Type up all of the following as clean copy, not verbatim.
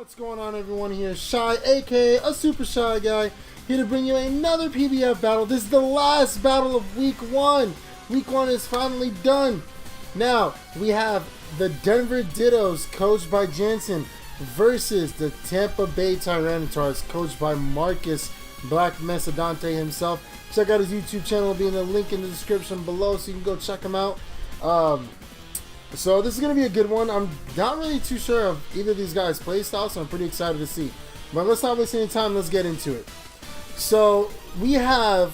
What's going on, everyone? Here Shy, aka a Super Shy Guy, here to bring you another PBF battle. This is the last battle of Week 1. Week 1 is finally done. Now, we have the Denver Dittos, coached by Jansen, versus the Tampa Bay Tyranitars, coached by Marcus Black Mesodante himself. Check out his YouTube channel. It'll be in the link in the description below, so you can go check him out. So this is going to be a good one. I'm not really too sure of either of these guys' play styles, so I'm pretty excited to see. But let's not waste any time. Let's get into it. So we have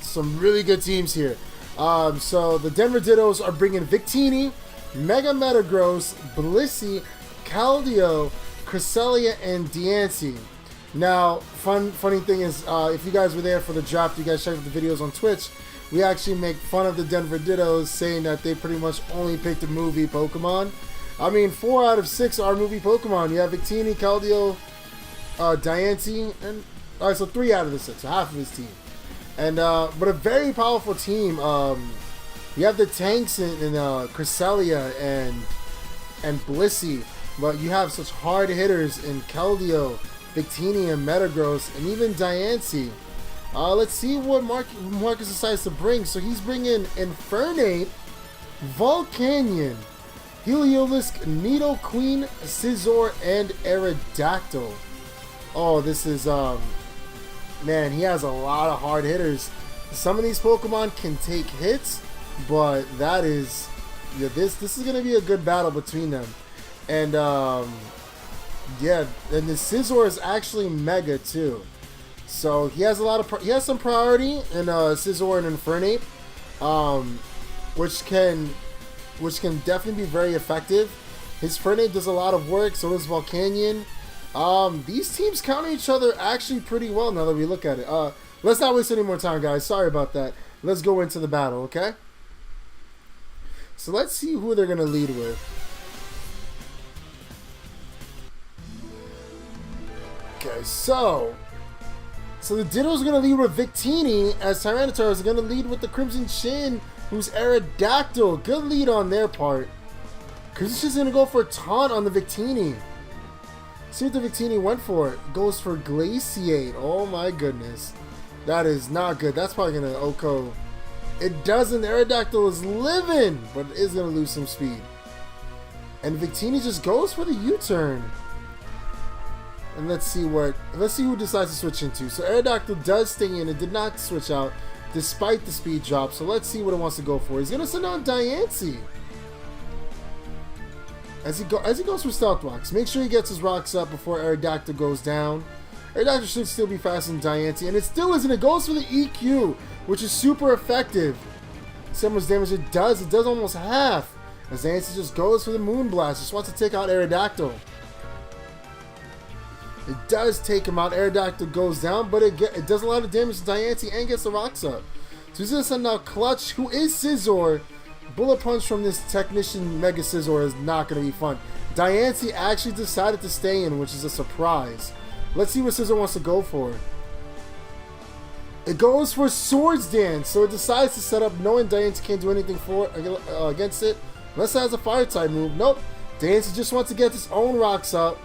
some really good teams here. So the Denver Dittos are bringing Victini, Mega Metagross, Blissey, Caldio, Cresselia, and Diancie. Now, funny thing is, if you guys were there for the draft, you guys checked out the videos on Twitch. We actually make fun of the Denver Dittos, saying that they pretty much only picked a movie Pokemon. I mean, 4 out of 6 are movie Pokemon. You have Victini, Caldio, Diancie, and alright, so 3 out of the 6, so half of his team. And but a very powerful team. You have the tanks in Cresselia and Blissey, but you have such hard hitters in Caldio, Victini, and Metagross, and even Diancie. Let's see what Marcus decides to bring. So he's bringing Infernape, Volcanion, Heliolisk, Nidoqueen, Scizor, and Aerodactyl. Oh, this is, man, he has a lot of hard hitters. Some of these Pokemon can take hits, but that is, yeah, this is going to be a good battle between them. And, yeah, and the Scizor is actually Mega, too. So he has he has some priority in Scizor and Infernape, which can definitely be very effective. His Infernape does a lot of work, so does Volcanion. These teams counter each other actually pretty well now that we look at it. Let's not waste any more time, guys. Sorry about that. Let's go into the battle, okay? So let's see who they're gonna lead with. Okay, so the Dittos are going to lead with Victini, as Tyranitars are going to lead with the Crimson Chin, who's Aerodactyl. Good lead on their part. Crimson Chin's going to go for a taunt on the Victini. See what the Victini went for. It goes for Glaciate. Oh my goodness. That is not good. That's probably going to OHKO. It doesn't. Aerodactyl is living, but it is going to lose some speed. And Victini just goes for the U-turn. And let's see who decides to switch into. So Aerodactyl does stay in. It did not switch out despite the speed drop. So let's see what it wants to go for. He's gonna send on Diancie. As he goes for Stealth Rocks. Make sure he gets his rocks up before Aerodactyl goes down. Aerodactyl should still be faster than Diancie, and it still isn't. It goes for the EQ, which is super effective. See how much damage it does? It does almost half. As Diancie just goes for the Moonblast. Just wants to take out Aerodactyl. It does take him out. Aerodactyl goes down, but it does a lot of damage to Diancie and gets the rocks up. So he's going to send out Clutch, who is Scizor. Bullet Punch from this Technician Mega Scizor is not going to be fun. Diancie actually decided to stay in, which is a surprise. Let's see what Scizor wants to go for. It goes for Swords Dance, so it decides to set up knowing Diancie can't do anything against it. Unless it has a Fire type move. Nope. Diancie just wants to get its own rocks up.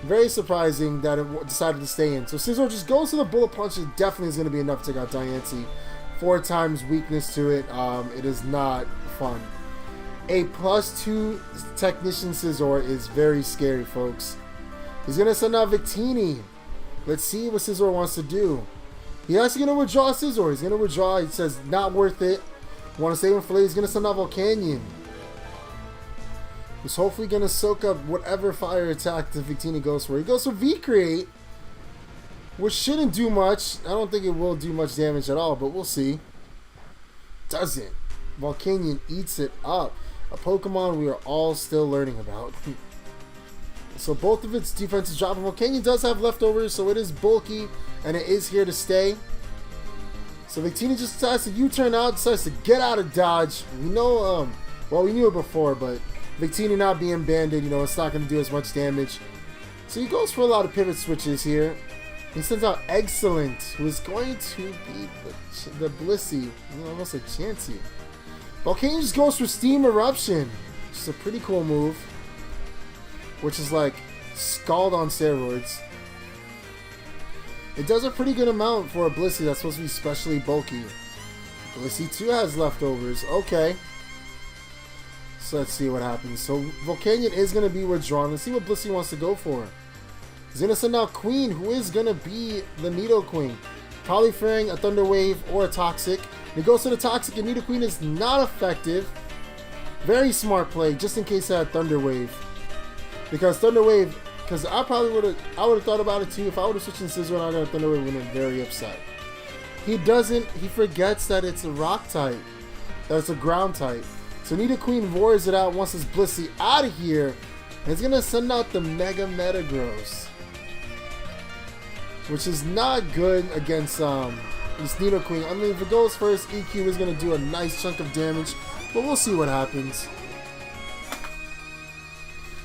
Very surprising that it decided to stay in. So Scizor just goes to the Bullet Punch. It definitely is going to be enough to take out Diancie. 4 times weakness to it. It is not fun. A +2 Technician Scizor is very scary, folks. He's going to send out Victini. Let's see what Scizor wants to do. He's actually going to withdraw Scizor. He's going to withdraw. He says, not worth it. Want to save him for later. He's going to send out Volcanion. He's hopefully going to soak up whatever fire attack the Victini goes for. He goes for V-Create, which shouldn't do much. I don't think it will do much damage at all, but we'll see. Doesn't. Volcanion eats it up. A Pokemon we are all still learning about. So both of its defenses drop. Volcanion does have leftovers, so it is bulky, and it is here to stay. So Victini just decides to U-turn out, decides to get out of dodge. We know, well, we knew it before, but Victini not being banded, you know, it's not going to do as much damage. So he goes for a lot of pivot switches here. He sends out Excellent, who is going to be the Blissey. Almost a Chansey. Volcanion just goes for Steam Eruption. Which is a pretty cool move. Which is like Scald on steroids. It does a pretty good amount for a Blissey that's supposed to be especially bulky. Blissey 2 has leftovers. Okay. So let's see what happens. So Volcanion is going to be withdrawn. Let's see what Blissey wants to go for. He's going to send out Queen, who is going to be the Nidoqueen. Probably fearing a Thunder Wave or a Toxic. He goes to the Toxic, and Nidoqueen is not effective. Very smart play, just in case I had Thunder Wave. Because Thunder Wave, because I would have thought about it too. If I would have switched in Scizor and I got a Thunder Wave, I would have been very upset. He forgets that it's a Rock type. That it's a Ground type. So Nidoqueen roars it out, wants his Blissey out of here. And it's going to send out the Mega Metagross. Which is not good against this Nidoqueen. I mean, if it goes first, EQ is going to do a nice chunk of damage. But we'll see what happens.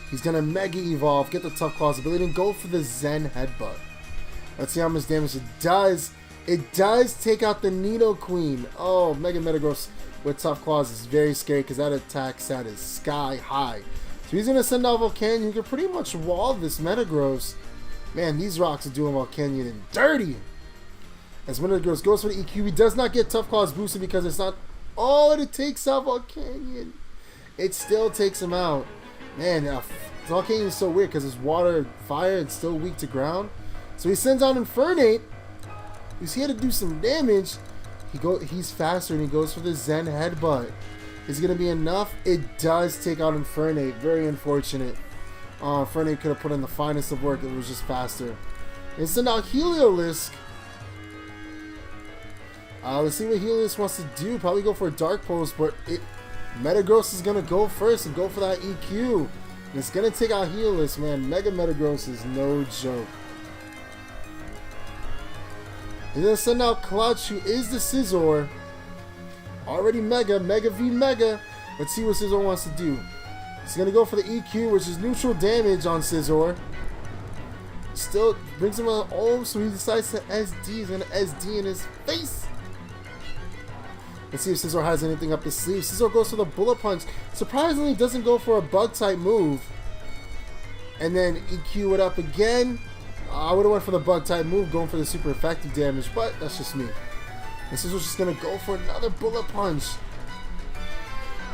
He's going to Mega Evolve, get the Tough Claws ability, and go for the Zen Headbutt. Let's see how much damage it does. It does take out the Nidoqueen. Oh, Mega Metagross with Tough Claws is very scary because that attack stat is sky high. So he's going to send out Volcanion. You can pretty much wall this Metagross. Man, these rocks are doing Volcanion dirty. As Metagross goes for the EQ, he does not get Tough Claws boosted because it's not all it takes out Volcanion. It still takes him out. Man, Volcanion is so weird because it's water, fire, and still weak to ground. So he sends out Infernape. He's here to do some damage. He's faster and he goes for the Zen Headbutt. Is it going to be enough? It does take out Infernape. Very unfortunate. Infernape could have put in the finest of work. It was just faster. And send out Heliolisk. Let's see what Heliolisk wants to do. Probably go for a Dark Pulse, but Metagross is going to go first and go for that EQ. And it's going to take out Heliolisk, man. Mega Metagross is no joke. He's going to send out Clutch, who is the Scizor. Already Mega v Mega. Let's see what Scizor wants to do. He's going to go for the EQ, which is neutral damage on Scizor. Still brings him on. Oh, so he decides to SD. He's going to SD in his face. Let's see if Scizor has anything up his sleeve. Scizor goes for the Bullet Punch. Surprisingly, doesn't go for a Bug-type move. And then EQ it up again. I would have went for the Bug-type move, going for the super effective damage, but that's just me. And Scizor's just going to go for another Bullet Punch.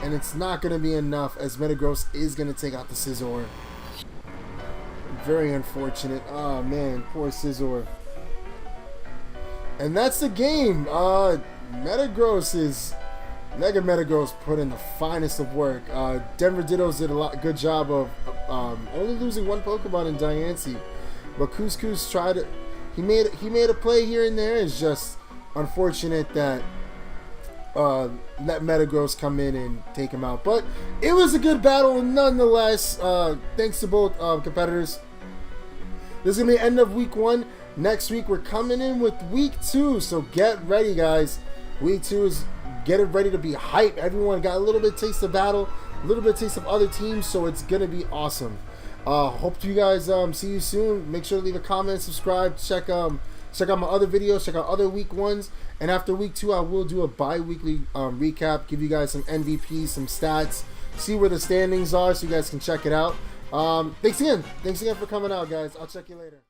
And it's not going to be enough, as Metagross is going to take out the Scizor. Very unfortunate. Oh, man. Poor Scizor. And that's the game. Mega Metagross put in the finest of work. Denver Dittos did a good job of only losing one Pokemon in Diancie. But Couscous tried it. He made a play here and there. It's just unfortunate that let Metagross come in and take him out. But it was a good battle nonetheless. Thanks to both competitors. This is going to be the end of week 1. Next week, we're coming in with week 2. So get ready, guys. Week 2 is get it ready to be hype. Everyone got a little bit of taste of battle, a little bit of taste of other teams. So it's going to be awesome. Hope you guys see you soon. Make sure to leave a comment, subscribe, check out my other videos, check out other week 1s, and after week 2 I will do a bi-weekly recap, give you guys some MVPs, some stats, see where the standings are so you guys can check it out. Thanks again for coming out, guys. I'll check you later.